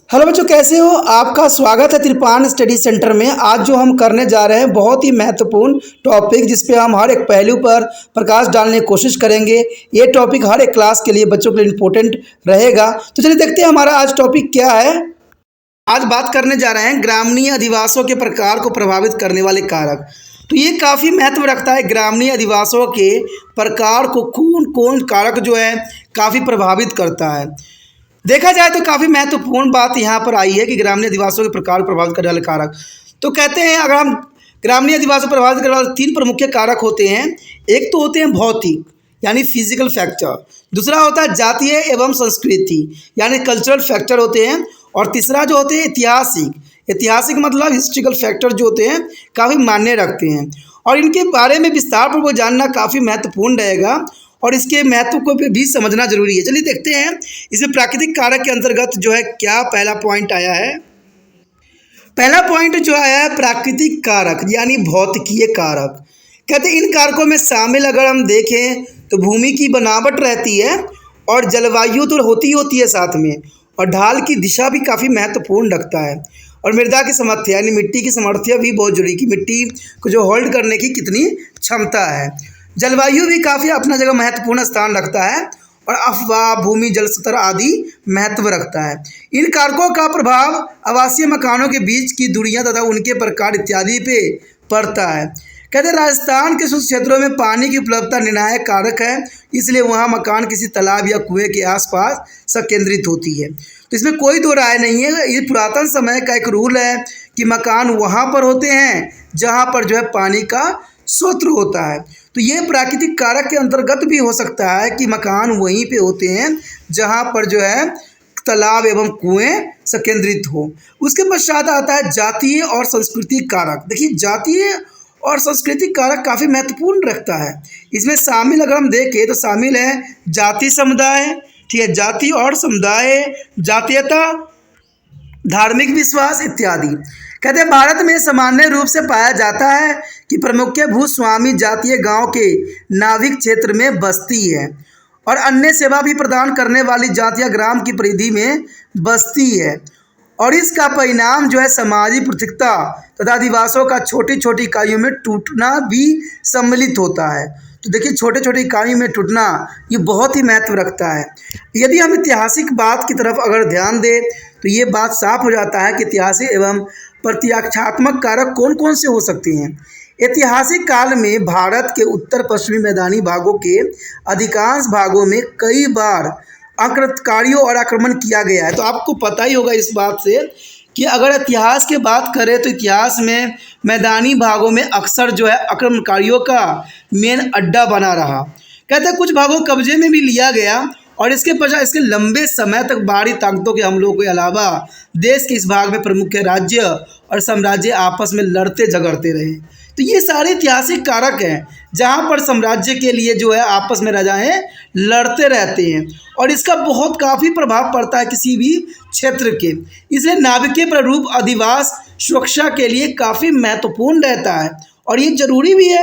Hello बच्चों, कैसे हो? आपका स्वागत है त्रिपान स्टडी सेंटर में। आज जो हम करने जा रहे हैं बहुत ही महत्वपूर्ण टॉपिक, जिस पे हम हर एक पहलू पर प्रकाश डालने की कोशिश करेंगे। ये टॉपिक हर एक क्लास के लिए, बच्चों के लिए इम्पोर्टेंट रहेगा। तो चलिए देखते हैं हमारा आज टॉपिक क्या है। आज बात करने जा रहे हैं ग्रामीण अधिवासों के प्रकार को प्रभावित करने वाले कारक। तो ये काफ़ी महत्व रखता है, ग्रामीण अधिवासों के प्रकार को कौन कौन कारक जो है काफ़ी प्रभावित करता है। देखा जाए तो काफ़ी महत्वपूर्ण बात यहाँ पर आई है कि ग्रामीण अधिवासों के प्रकार को प्रभावित करने वाले कारक। तो कहते हैं अगर हम ग्रामीण अधिवासों को प्रभावित करने वाले 3 प्रमुख कारक होते हैं। एक तो होते हैं भौतिक यानी फिजिकल फैक्टर, दूसरा होता है जातीय एवं संस्कृति यानी कल्चरल फैक्टर होते हैं, और तीसरा जो होते हैं ऐतिहासिक मतलब हिस्ट्रिकल फैक्टर जो होते हैं काफ़ी मायने रखते हैं। और इनके बारे में विस्तार पूर्वक जानना काफ़ी महत्वपूर्ण रहेगा और इसके महत्व को भी समझना जरूरी है। चलिए देखते हैं इसमें प्राकृतिक कारक के अंतर्गत जो है क्या पहला पॉइंट आया है। पहला पॉइंट जो आया है प्राकृतिक कारक यानी भौतिकीय कारक। कहते हैं इन कारकों में शामिल अगर हम देखें तो भूमि की बनावट रहती है और जलवायु तो होती है साथ में, और ढाल की दिशा भी काफ़ी महत्वपूर्ण रखता है, और मृदा की सामर्थ्य यानी मिट्टी की सामर्थ्य भी बहुत जरूरी कि मिट्टी को जो होल्ड करने की कितनी क्षमता है। जलवायु भी काफ़ी अपना जगह महत्वपूर्ण स्थान रखता है, और अफवाह भूमि जल स्तर आदि महत्व रखता है। इन कारकों का प्रभाव आवासीय मकानों के बीच की दूरियां तथा उनके प्रकार इत्यादि पे पड़ता है। कहते हैं राजस्थान के कुछ क्षेत्रों में पानी की उपलब्धता निर्णायक कारक है, इसलिए वहाँ मकान किसी तालाब या कुएं के आसपास संकेंद्रित होती है। तो इसमें कोई दो राय नहीं है, ये पुरातन समय का एक रूल है कि मकान वहाँ पर होते हैं जहाँ पर जो है पानी का स्रोत होता है। तो ये प्राकृतिक कारक के अंतर्गत भी हो सकता है कि मकान वहीं पे होते हैं जहाँ पर जो है तालाब एवं कुएं संकेंद्रित हो। उसके पश्चात आता है जातीय और सांस्कृतिक कारक। देखिए जातीय और सांस्कृतिक कारक काफ़ी महत्वपूर्ण रखता है। इसमें शामिल अगर हम देखें तो शामिल है जाति समुदाय, ठीक है, जाति और समुदाय, जातीयता, धार्मिक विश्वास इत्यादि। कहते हैं भारत में सामान्य रूप से पाया जाता है कि प्रमुख भूस्वामी जातीय गांव के नाविक क्षेत्र में बसती है, और अन्य सेवा भी प्रदान करने वाली जातियां ग्राम की परिधि में बसती है, और इसका परिणाम जो है सामाजिक पृथकता तथा अधिवासों का छोटी छोटी इकाइयों में टूटना भी सम्मिलित होता है। तो देखिए छोटे छोटे इकाइयों में टूटना ये बहुत ही महत्व रखता है। यदि हम ऐतिहासिक बात की तरफ अगर ध्यान दें तो ये बात साफ हो जाता है कि ऐतिहासिक एवं प्रत्याख्यात्मक कारक कौन कौन से हो सकते हैं। ऐतिहासिक काल में भारत के उत्तर पश्चिमी मैदानी भागों के अधिकांश भागों में कई बार आक्रमणकारियों और आक्रमण किया गया है। तो आपको पता ही होगा इस बात से कि अगर इतिहास की बात करें तो इतिहास में मैदानी भागों में अक्सर जो है आक्रमणकारियों का मेन अड्डा बना रहा। कहते हैं कुछ भागों कब्जे में भी लिया गया, और इसके पश्चात इसके लंबे समय तक बाहरी ताकतों के हमलों के अलावा देश के इस भाग में प्रमुख राज्य और साम्राज्य आपस में लड़ते झगड़ते रहे। तो ये सारे ऐतिहासिक कारक हैं जहाँ पर साम्राज्य के लिए जो है आपस में राजाएं लड़ते रहते हैं, और इसका बहुत काफ़ी प्रभाव पड़ता है किसी भी क्षेत्र के। इसलिए नाभिकीय प्रारूप अधिवास सुरक्षा के लिए काफ़ी महत्वपूर्ण रहता है, और ये जरूरी भी है।